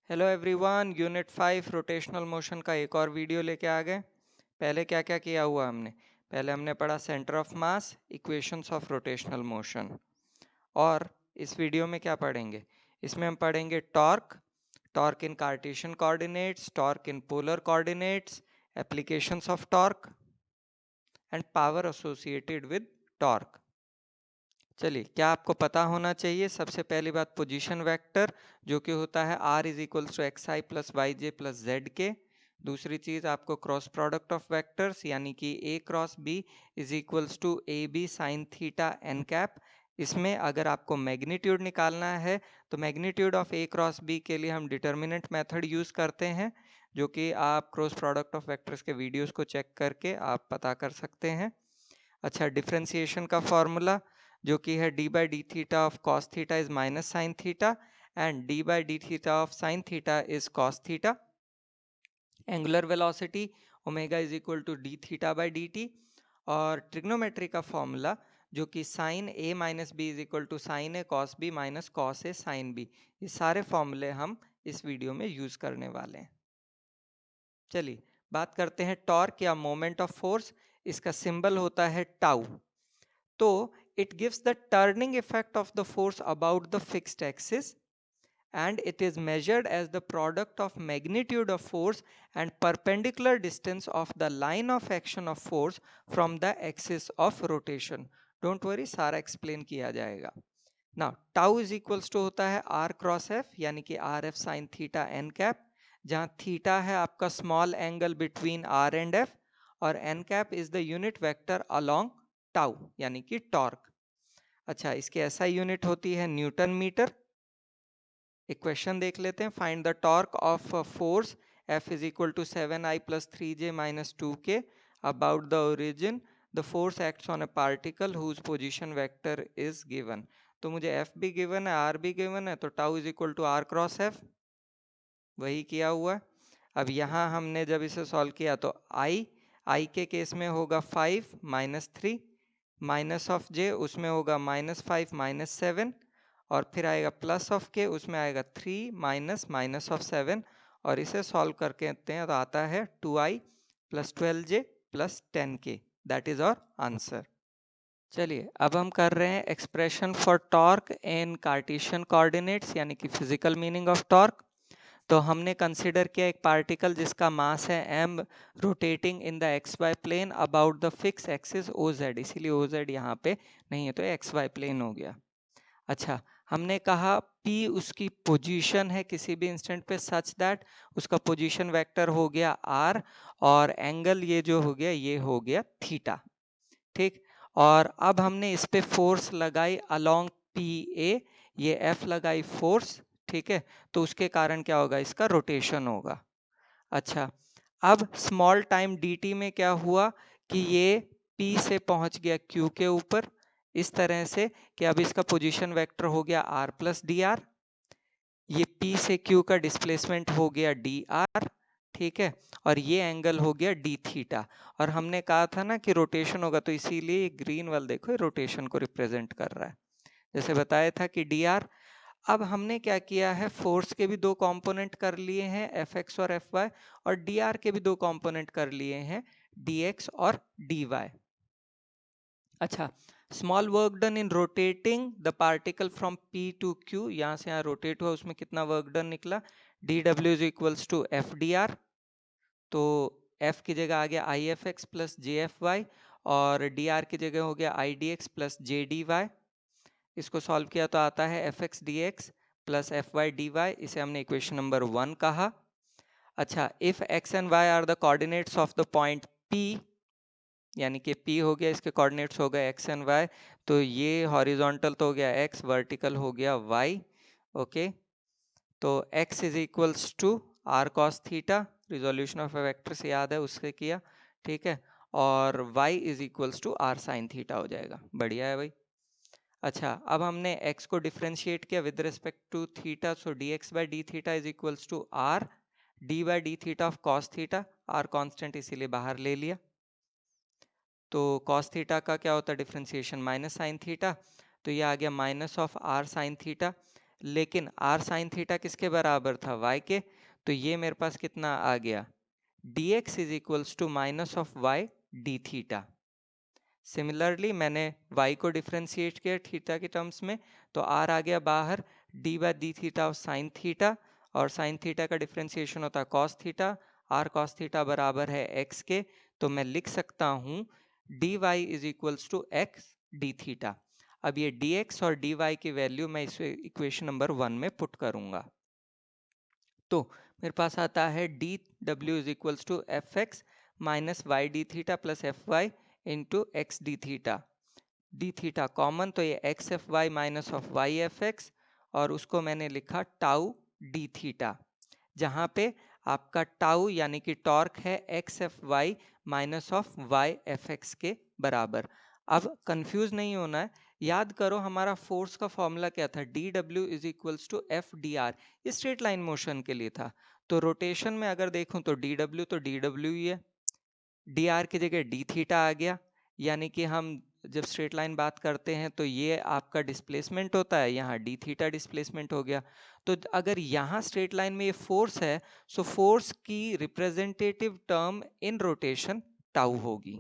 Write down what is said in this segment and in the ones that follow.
Hello everyone, unit 5 rotational motion का एक और वीडियो लेके आ गए। पहले क्या क्या किया हुआ हमने? पहले हमने पढ़ा centre of mass, equations of rotational motion. और इस वीडियो में क्या पढ़ेंगे? इसमें हम पढ़ेंगे torque, torque in cartesian coordinates, torque in polar coordinates, applications of torque and power associated with torque. चलिए, क्या आपको पता होना चाहिए? सबसे पहली बात, पोजीशन वेक्टर जो कि होता है r is equals to x i plus y j plus z के। दूसरी चीज, आपको क्रॉस प्रोडक्ट ऑफ वेक्टर्स यानी कि a cross b is equals to a b sine theta n cap. इसमें अगर आपको मैग्नीट्यूड निकालना है तो magnitude of a cross b के लिए हम डिटर्मिनेंट मेथड यूज करते हैं, जो कि आप क्रॉस प्रोडक्ट ऑफ वेक्टर्स के वीडियोस को चेक करके आप पता कर सकते हैं। अच्छा, डिफ्रेंसिएशन का फॉर्मूला जो कि है d by d theta of cos theta is minus sine theta and d by d theta of sine theta is cos theta. Angular velocity omega is equal to d theta by d t. और trigonometry का formula जो कि sine a minus b is equal to sine a cos b minus cos a sine b. ये सारे फॉर्मूले हम इस video में यूज करने वाले हैं। चलिए, बात करते हैं टॉर्क या मोमेंट ऑफ फोर्स। इसका सिंबल होता है टाउ। तो it gives the turning effect of the force about the fixed axis, and it is measured as the product of magnitude of force and perpendicular distance of the line of action of force from the axis of rotation. Don't worry, सारा explain किया जाएगा। Now tau is equals to होता है r cross f यानी कि r f sin theta n cap, जहाँ theta है आपका small angle between r and f और n cap is the unit vector along tau यानी कि टॉर्क। अच्छा, इसकी एसआई यूनिट होती है न्यूटन मीटर। एक क्वेश्चन देख लेते हैं। Find the torque of force F is equal to 7i plus 3j minus 2k about the origin. The force acts on a particle whose position vector is given. तो मुझे F भी given है, R भी given है, तो tau is equal to R cross F, वही किया हुआ है। अब यहाँ हमने जब इसे सॉल्व किया तो I के केस में होगा 5 माइनस 3 माइनस ऑफ j, उसमें होगा माइनस 5 माइनस 7, और फिर आएगा प्लस ऑफ के, उसमें आएगा 3 माइनस माइनस ऑफ 7, और इसे सॉल्व करके देखते हैं तो आता है 2i plus 12j plus 10k। That is our answer. चलिए, अब हम कर रहे हैं expression for torque in cartesian coordinates यानी कि फिजिकल मीनिंग ऑफ टॉर्क। तो हमने कंसिडर किया एक पार्टिकल जिसका मास है m rotating in the x y plane about the fix axis o z, इसीलिए ओ जेड यहाँ पे नहीं है तो एक्स वाई प्लेन हो गया। अच्छा, हमने कहा p उसकी पोजीशन है किसी भी इंस्टेंट पे सच दैट उसका पोजीशन वेक्टर हो गया r, और एंगल ये जो हो गया ये हो गया थीटा। ठीक, और अब हमने इस पे फोर्स लगाई अलोंग पी ए, ये एफ लगाई फोर्स। ठीक है, तो उसके कारण क्या होगा? इसका रोटेशन होगा। अच्छा, अब स्मॉल टाइम डी टी में क्या हुआ कि ये P से पहुंच गया Q के ऊपर, इस तरह से कि अब इसका पोजीशन वेक्टर हो गया R प्लस डी आर। ये P से Q का डिस्प्लेसमेंट हो गया डी आर। ठीक है, और ये एंगल हो गया डी थीटा। और हमने कहा था ना कि रोटेशन होगा, तो इसीलिए ग्रीन वाला देखो रोटेशन को रिप्रेजेंट कर रहा है, जैसे बताया था कि डी आर। अब हमने क्या किया है, फोर्स के भी दो कंपोनेंट कर लिए हैं एफ एक्स और एफ वाई, और डी आर के भी दो कंपोनेंट कर लिए हैं डी एक्स और डी वाई। अच्छा, small work done in rotating the particle from P to Q, यहाँ से यहाँ रोटेट हुआ, उसमें कितना वर्क डन निकला? dw is equals to F D r. तो F की जगह आ गया i f x plus j f y, और डी आर की जगह हो गया i d x plus j d y. इसको सॉल्व किया तो आता है f x d x plus f y d y, इसे हमने इक्वेशन नंबर 1 कहा। अच्छा, if x and y are the coordinates of the point P, यानी कि P हो गया, इसके कोऑर्डिनेट्स हो गए x एंड y, तो ये हॉरिजॉन्टल तो हो गया x, वर्टिकल हो गया y। ओके, तो x is equals to r cos theta, resolution of a vector से याद है उससे किया। ठीक है, और y is equals to r sin theta हो जाएगा। बढ़िया है भाई। अच्छा, अब हमने x को डिफरेंशिएट किया with respect to theta, so dx by d theta is equals to r d by d theta of cos theta, r constant इसीलिए बाहर ले लिया। तो cos थीटा का क्या होता है डिफरेंशिएशन? माइनस साइन थीटा, तो ये आ गया minus of r sine theta. लेकिन r साइन थीटा किसके बराबर था, y के, तो ये मेरे पास कितना आ गया, dx is equals to minus of y d theta. Similarly मैंने y को डिफ्रेंशिएट किया थीटा के टर्म्स में, तो r आ गया बाहर, d by d theta of sine theta, और साइन थीटा का डिफ्रेंशिएशन होता है cos theta, r cos theta बराबर है x के, तो मैं लिख सकता हूँ dy is equals to x d theta. अब ये dx और dy की वैल्यू मैं इस इक्वेशन नंबर 1 में पुट करूंगा, तो मेरे पास आता है d W is equals to f x minus y d theta plus f y into x d theta. D theta common, तो ये x f y minus of y f x, और उसको मैंने लिखा टाउ डी थीटा, जहाँ पे आपका tau यानी कि टॉर्क है x f y minus of y f x के बराबर। अब कंफ्यूज नहीं होना है, याद करो हमारा फोर्स का फॉर्मूला क्या था, D W is equals to F D R, ये स्ट्रेट लाइन मोशन के लिए था। तो रोटेशन में अगर देखूं तो डी डब्ल्यू तो डी डब्ल्यू ही है, डी आर की जगह डी थीटा आ गया, यानी कि हम जब स्ट्रेट लाइन बात करते हैं तो ये आपका डिस्प्लेसमेंट होता है, यहाँ डी थीटा डिस्प्लेसमेंट हो गया। तो अगर यहाँ स्ट्रेट लाइन में ये फोर्स है, सो फोर्स की representative term in rotation tau होगी।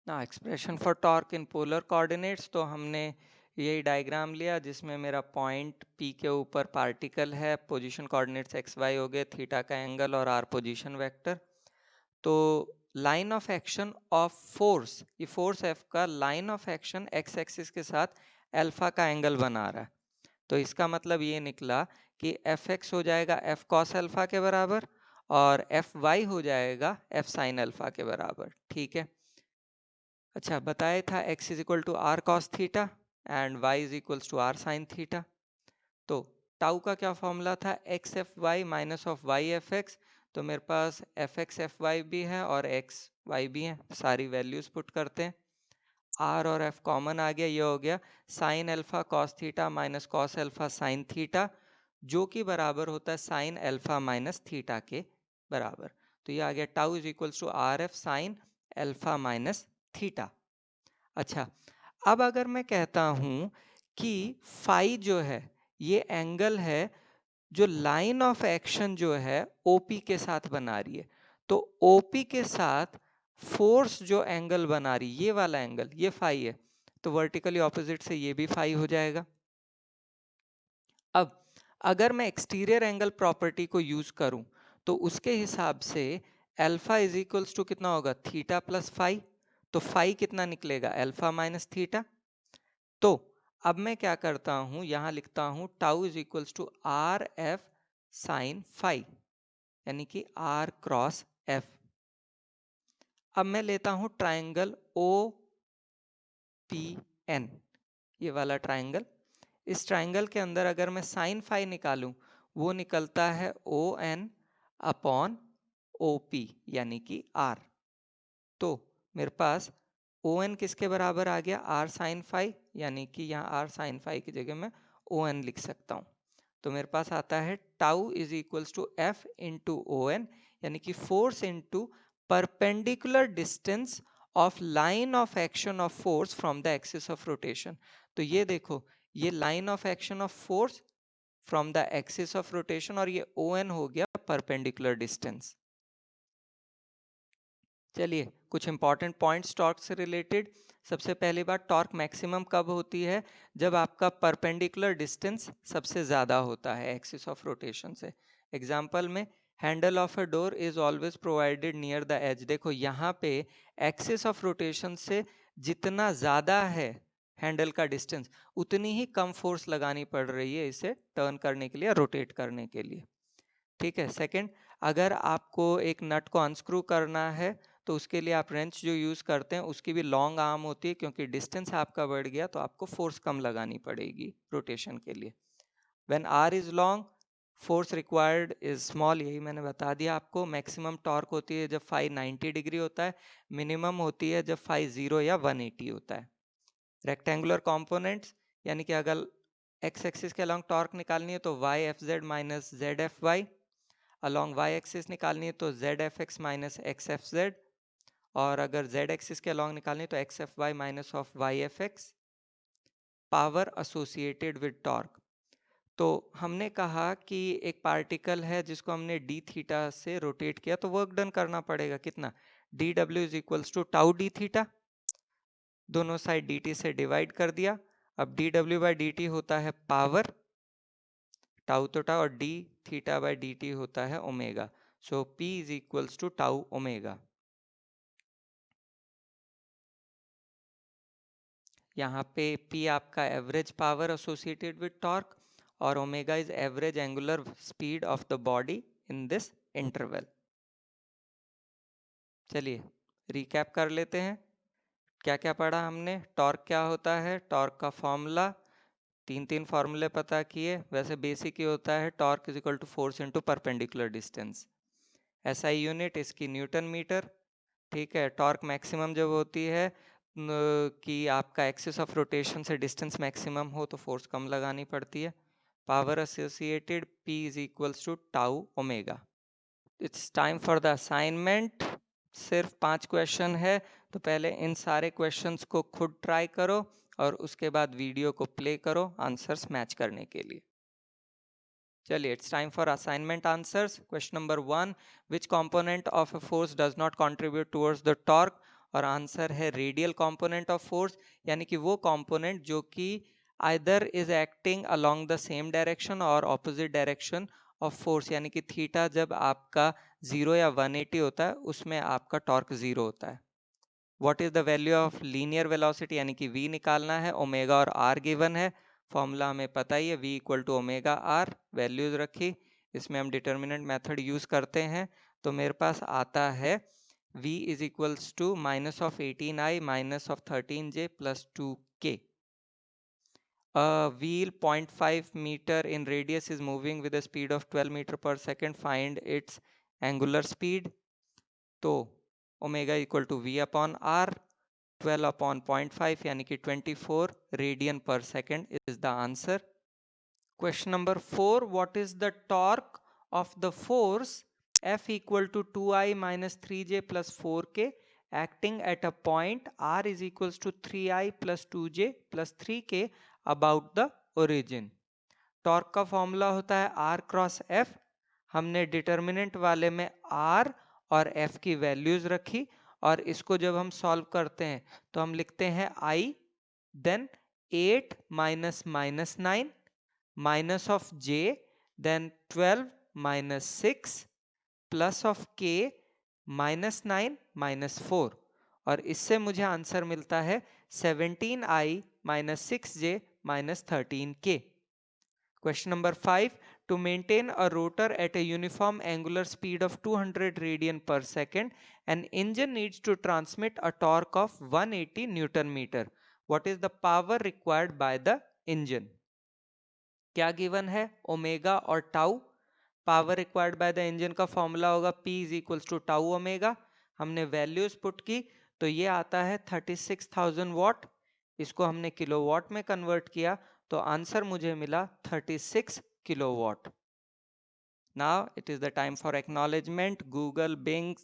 ना expression for torque in polar coordinates, तो हमने यही डायग्राम लिया जिसमें मेरा पॉइंट P के ऊपर पार्टिकल है, पोजीशन कोऑर्डिनेट्स एक्स वाई हो गए, थीटा का एंगल और r पोजीशन वेक्टर। तो line of action of force, ये फोर्स F का line of action x axis के साथ अल्फा का एंगल बना रहा है, तो इसका मतलब ये निकला कि एफ एक्स हो जाएगा एफ कॉस अल्फा के बराबर, और एफ वाई हो जाएगा एफ साइन अल्फा के बराबर। ठीक है, अच्छा बताया था x is equal to r cos theta and y is equals to r sine theta. तो टाउ का क्या फॉर्मूला था, x f y minus of y f x, तो मेरे पास एफ एक्स एफ वाई भी है और एक्स वाई भी है, सारी वैल्यूज पुट करते हैं, आर और एफ कॉमन आ गया, ये हो गया sine alpha cos theta minus cos alpha sine theta, जो कि बराबर होता है साइन अल्फा माइनस थीटा के बराबर। तो ये आ गया tau is equals to r f sine alpha minus theta. अच्छा, अब अगर मैं कहता हूं कि फाई जो है ये एंगल है जो लाइन ऑफ एक्शन जो है ओपी के साथ बना रही है, तो ओपी के साथ फोर्स जो एंगल बना रही ये वाला एंगल ये फाई है, तो वर्टिकली ऑपोजिट से ये भी फाई हो जाएगा। अब अगर मैं एक्सटीरियर एंगल प्रॉपर्टी को यूज करूं तो उसके हिसाब से अल्फा इज इक्वल्स टू कितना होगा, थीटा प्लस फाई, तो फाई कितना निकलेगा, अल्फा माइनस थीटा। तो अब मैं क्या करता हूं, यहां लिखता हूं tau is equals to r f sine phi, यानी कि आर क्रॉस एफ। अब मैं लेता हूं ट्राइंगल ओ पी एन, ये वाला ट्राइंगल, इस ट्राइंगल के अंदर अगर मैं साइन फाई निकालूं, वो निकलता है o n upon o p यानी कि आर। तो मेरे पास ओ एन किसके बराबर आ गया, आर साइन फाई, यानी कि यहाँ आर साइन फाई की जगह मैं ओ एन लिख सकता हूँ। तो मेरे पास आता है tau is equals to f into o n, यानी कि force into perpendicular distance of line of action of force from the axis of rotation. तो ये देखो, ये line of action of force from the axis of rotation, और ये O N हो गया परपेंडिकुलर डिस्टेंस। चलिए कुछ इंपॉर्टेंट पॉइंट्स टॉर्क से रिलेटेड। सबसे पहली बात, टॉर्क मैक्सिमम कब होती है, जब आपका परपेंडिकुलर डिस्टेंस सबसे ज़्यादा होता है एक्सिस ऑफ रोटेशन से। एग्जांपल में, handle of a door is always provided near the edge, देखो यहाँ पे एक्सिस ऑफ रोटेशन से जितना ज़्यादा है हैंडल का डिस्टेंस, उतनी ही कम फोर्स लगानी पड़ रही है इसे टर्न करने के लिए, रोटेट करने के लिए। ठीक है, सेकंड, अगर आपको एक नट को अनस्क्रू करना है तो उसके लिए आप रेंच जो यूज करते हैं उसकी भी लॉन्ग आर्म होती है, क्योंकि डिस्टेंस आपका बढ़ गया तो आपको फोर्स कम लगानी पड़ेगी रोटेशन के लिए। When r is long, force required is small, यही मैंने बता दिया आपको। मैक्सिमम टॉर्क होती है जब फाई 90 डिग्री होता है, मिनिमम होती है जब फाई 0 या 180 होता है। रेक्टेंगुलर कॉम्पोनेंट्स, यानी कि अगर एक्स एक्सिस के अलॉन्ग टॉर्क निकालनी है तो y f z minus z f y, along y axis निकालनी है तो z f x minus x f z, और अगर जेड एक्सिस के अलॉन्ग निकालनी है तो x f y minus of y f x. Power associated with torque. तो हमने कहा कि एक पार्टिकल है जिसको हमने डी थीटा से रोटेट किया, तो वर्क डन करना पड़ेगा कितना, d W is equals to tau d theta, दोनों साइड डी टी से डिवाइड कर दिया। अब डी डब्ल्यू बाई डी टी होता है पावर, टाउ तो टाउ, और d theta by d t होता है omega, so p is equals to tau omega. यहाँ पे P आपका average power associated with torque और omega is average angular speed of the body in this interval. चलिए recap कर लेते हैं, क्या क्या पढ़ा हमने। टॉर्क क्या होता है, टॉर्क का फॉर्मूला, तीन फॉर्मूले पता किए, वैसे बेसिक ही होता है, torque is equal to force into perpendicular distance. SI unit इसकी न्यूटन मीटर, ठीक है। टॉर्क मैक्सिमम जब होती है कि आपका एक्सिस ऑफ रोटेशन से डिस्टेंस मैक्सिमम हो तो फोर्स कम लगानी पड़ती है। Power associated P is equals to tau omega. It's time for the assignment, सिर्फ 5 क्वेश्चन है, तो पहले इन सारे क्वेश्चंस को खुद ट्राई करो और उसके बाद वीडियो को प्ले करो आंसर्स मैच करने के लिए। चलिए it's time for assignment answers. Question number 1, which component of a force does not contribute towards the torque, और आंसर है रेडियल कंपोनेंट ऑफ फोर्स, यानी कि वो कंपोनेंट जो कि either is acting along the same direction और opposite direction of force, यानी कि थीटा जब आपका 0 या 180 होता है उसमें आपका टॉर्क 0 होता है। What is the value of linear velocity, यानी कि v निकालना है, ओमेगा और r गिवन है, फॉर्मूला हमें पता ही है, v equal to omega r, values रखी, इसमें हम डिटर्मिनेंट मेथड यूज करते हैं, तो मेरे पास आता है v is equals to minus of 18i minus of 13j plus 2k। A wheel 0.5 meter in radius is moving with a speed of 12 meter per second. Find its angular speed. तो omega equal to v upon r, 12 upon 0.5 यानी कि 24 radian per second is the answer. Question number 4, what is the torque of the force F equal to 2i minus 3j plus 4k acting at a point r is equals to 3i plus 2j plus 3k about the origin। Torque का formula होता है r cross f, हमने determinant वाले में r और f की values रखी, और इसको जब हम सॉल्व करते हैं तो हम लिखते हैं i, then 8 minus minus 9 minus of j, then 12 minus 6 plus of k minus 9 minus 4, और इससे मुझे आंसर मिलता है 17i minus 6j minus 13k। Question number 5, to maintain a rotor at a uniform angular speed of 200 radian per second, an engine needs to transmit a torque of 180 Newton meter. What is the power required by the engine? क्या given है, omega और tau. Power required by the engine का formula होगा P is equals to tau omega, हमने values put की तो ये आता है 36,000 वॉट, इसको हमने किलोवाट में कन्वर्ट किया तो आंसर मुझे मिला 36 kilowatt. Now it is the time for acknowledgement. Google, Bing,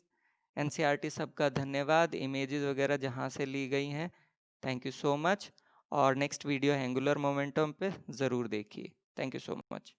NCERT सबका धन्यवाद, इमेजेस वगैरह जहाँ से ली गई हैं, थैंक यू सो मच। और नेक्स्ट वीडियो एंगुलर मोमेंटम पे ज़रूर देखिए, थैंक यू सो मच।